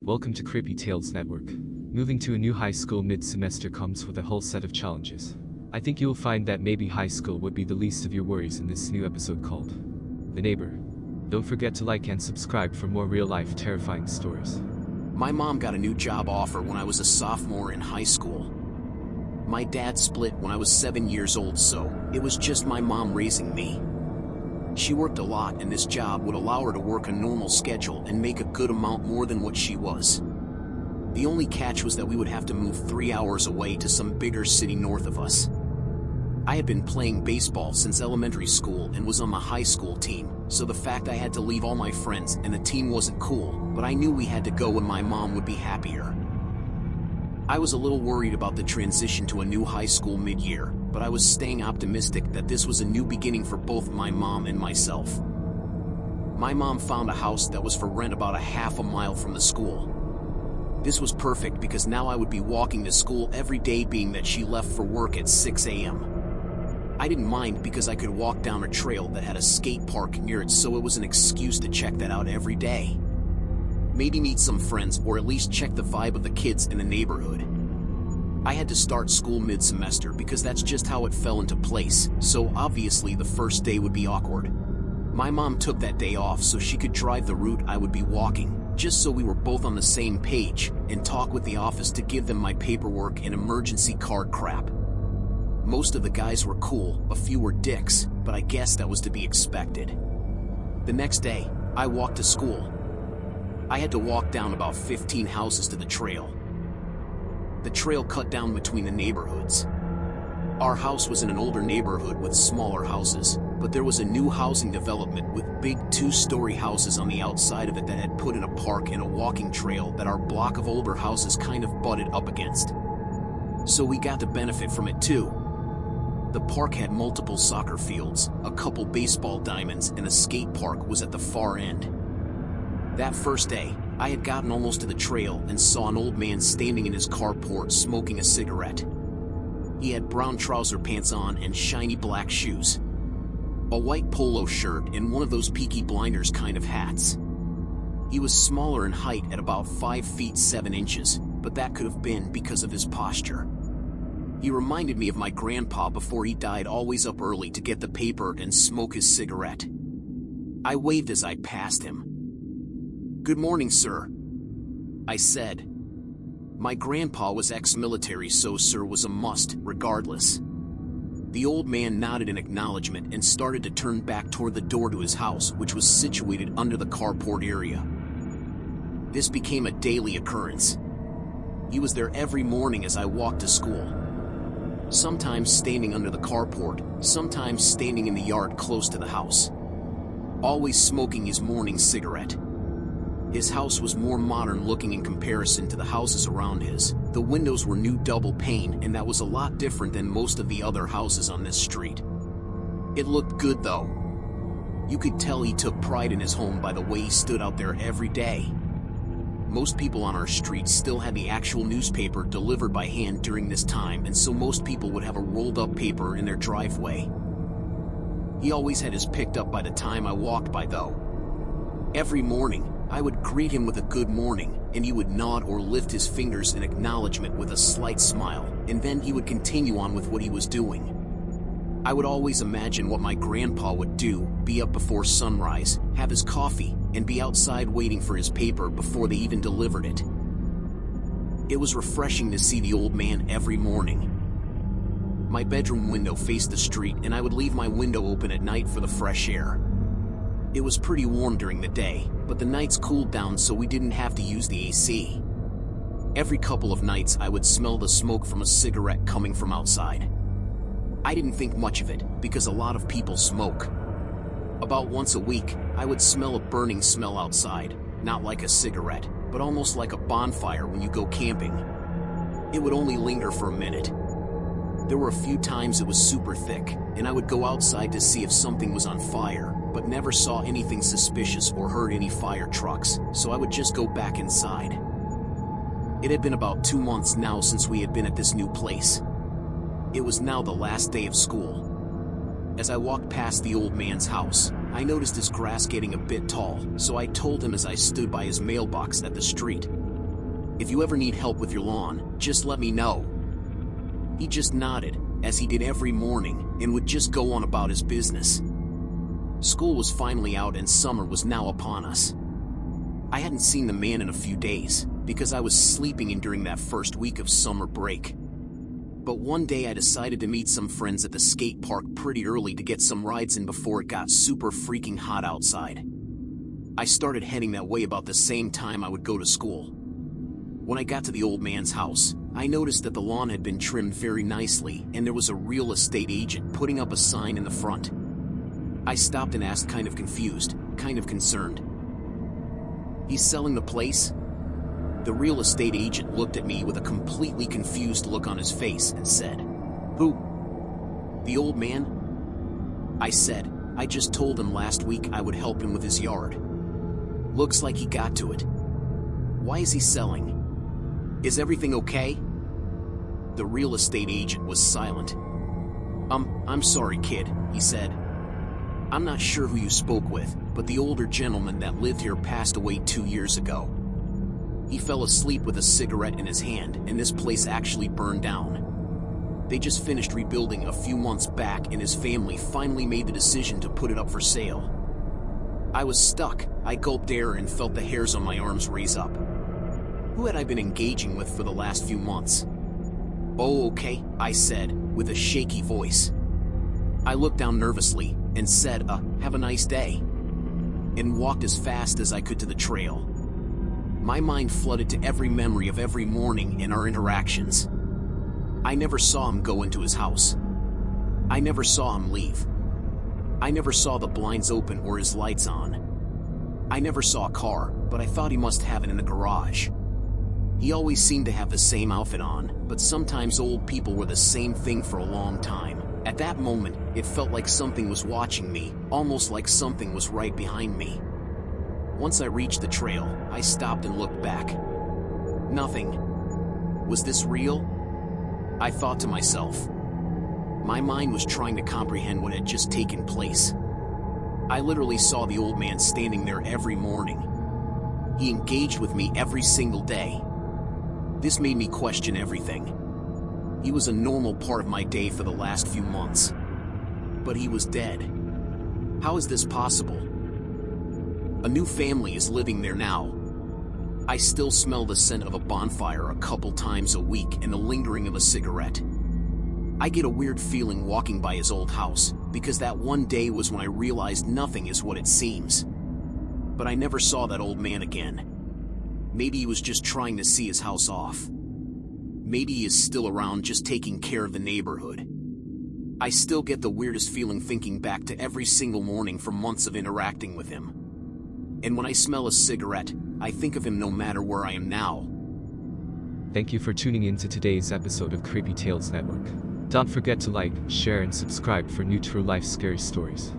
Welcome to Creepy Tales Network. Moving to a new high school mid-semester comes with a whole set of challenges. I think you'll find that maybe high school would be the least of your worries in this new episode called The Neighbor. Don't forget to like and subscribe for more real-life terrifying stories. My mom got a new job offer when I was a sophomore in high school. My dad split when I was 7 years old, so it was just my mom raising me. She worked a lot, and this job would allow her to work a normal schedule and make a good amount more than what she was. The only catch was that we would have to move 3 hours away to some bigger city north of us. I had been playing baseball since elementary school and was on the high school team, so the fact I had to leave all my friends and the team wasn't cool, but I knew we had to go and my mom would be happier. I was a little worried about the transition to a new high school mid-year, but I was staying optimistic that this was a new beginning for both my mom and myself. My mom found a house that was for rent about a half a mile from the school. This was perfect because now I would be walking to school every day, being that she left for work at 6 a.m. I didn't mind because I could walk down a trail that had a skate park near it, so it was an excuse to check that out every day. Maybe meet some friends, or at least check the vibe of the kids in the neighborhood. I had to start school mid-semester because that's just how it fell into place, so obviously the first day would be awkward. My mom took that day off so she could drive the route I would be walking, just so we were both on the same page, and talk with the office to give them my paperwork and emergency card crap. Most of the guys were cool, a few were dicks, but I guess that was to be expected. The next day, I walked to school. I had to walk down about 15 houses to the trail. The trail cut down between the neighborhoods. Our house was in an older neighborhood with smaller houses, but there was a new housing development with big 2-story houses on the outside of it that had put in a park and a walking trail that our block of older houses kind of butted up against. So we got to benefit from it too. The park had multiple soccer fields, a couple baseball diamonds, and a skate park was at the far end. That first day, I had gotten almost to the trail and saw an old man standing in his carport smoking a cigarette. He had brown trouser pants on and shiny black shoes, a white polo shirt, and one of those Peaky Blinders kind of hats. He was smaller in height at about 5 feet 7 inches, but that could have been because of his posture. He reminded me of my grandpa before he died, always up early to get the paper and smoke his cigarette. I waved as I passed him. "Good morning, sir," I said. My grandpa was ex-military, so sir was a must, regardless. The old man nodded in acknowledgement and started to turn back toward the door to his house, which was situated under the carport area. This became a daily occurrence. He was there every morning as I walked to school. Sometimes standing under the carport, sometimes standing in the yard close to the house. Always smoking his morning cigarette. His house was more modern looking in comparison to the houses around his. The windows were new double pane, and that was a lot different than most of the other houses on this street. It looked good though. You could tell he took pride in his home by the way he stood out there every day. Most people on our street still had the actual newspaper delivered by hand during this time, and so most people would have a rolled up paper in their driveway. He always had his picked up by the time I walked by though. Every morning, I would greet him with a good morning, and he would nod or lift his fingers in acknowledgement with a slight smile, and then he would continue on with what he was doing. I would always imagine what my grandpa would do, be up before sunrise, have his coffee, and be outside waiting for his paper before they even delivered it. It was refreshing to see the old man every morning. My bedroom window faced the street, and I would leave my window open at night for the fresh air. It was pretty warm during the day, but the nights cooled down so we didn't have to use the AC. Every couple of nights I would smell the smoke from a cigarette coming from outside. I didn't think much of it, because a lot of people smoke. About once a week, I would smell a burning smell outside, not like a cigarette, but almost like a bonfire when you go camping. It would only linger for a minute. There were a few times it was super thick, and I would go outside to see if something was on fire, but never saw anything suspicious or heard any fire trucks, so I would just go back inside. It had been about 2 months now since we had been at this new place. It was now the last day of school. As I walked past the old man's house, I noticed his grass getting a bit tall, so I told him as I stood by his mailbox at the street, If you ever need help with your lawn, just let me know." He just nodded, as he did every morning, and would just go on about his business. School was finally out and summer was now upon us. I hadn't seen the man in a few days, because I was sleeping in during that first week of summer break. But one day I decided to meet some friends at the skate park pretty early to get some rides in before it got super freaking hot outside. I started heading that way about the same time I would go to school. When I got to the old man's house, I noticed that the lawn had been trimmed very nicely and there was a real estate agent putting up a sign in the front. I stopped and asked, kind of confused, kind of concerned, "He's selling the place?" The real estate agent looked at me with a completely confused look on his face and said, "Who? The old man?" I said, "I just told him last week I would help him with his yard. Looks like he got to it. Why is he selling? Is everything okay?" The real estate agent was silent. I'm sorry, kid," he said. "I'm not sure who you spoke with, but the older gentleman that lived here passed away 2 years ago. He fell asleep with a cigarette in his hand, and this place actually burned down. They just finished rebuilding a few months back, and his family finally made the decision to put it up for sale." I was stuck. I gulped air and felt the hairs on my arms raise up. Who had I been engaging with for the last few months? "Oh, okay," I said, with a shaky voice. I looked down nervously and said, "Have a nice day," and walked as fast as I could to the trail. My mind flooded to every memory of every morning and our interactions. I never saw him go into his house. I never saw him leave. I never saw the blinds open or his lights on. I never saw a car, but I thought he must have it in the garage. He always seemed to have the same outfit on, but sometimes old people were the same thing for a long time. At that moment, it felt like something was watching me, almost like something was right behind me. Once I reached the trail, I stopped and looked back. Nothing. Was this real? I thought to myself. My mind was trying to comprehend what had just taken place. I literally saw the old man standing there every morning. He engaged with me every single day. This made me question everything. He was a normal part of my day for the last few months. But he was dead. How is this possible? A new family is living there now. I still smell the scent of a bonfire a couple times a week and the lingering of a cigarette. I get a weird feeling walking by his old house, because that one day was when I realized nothing is what it seems. But I never saw that old man again. Maybe he was just trying to see his house off. Maybe he is still around just taking care of the neighborhood. I still get the weirdest feeling thinking back to every single morning from months of interacting with him. And when I smell a cigarette, I think of him no matter where I am now. Thank you for tuning in to today's episode of Creepy Tales Network. Don't forget to like, share and subscribe for new true life scary stories.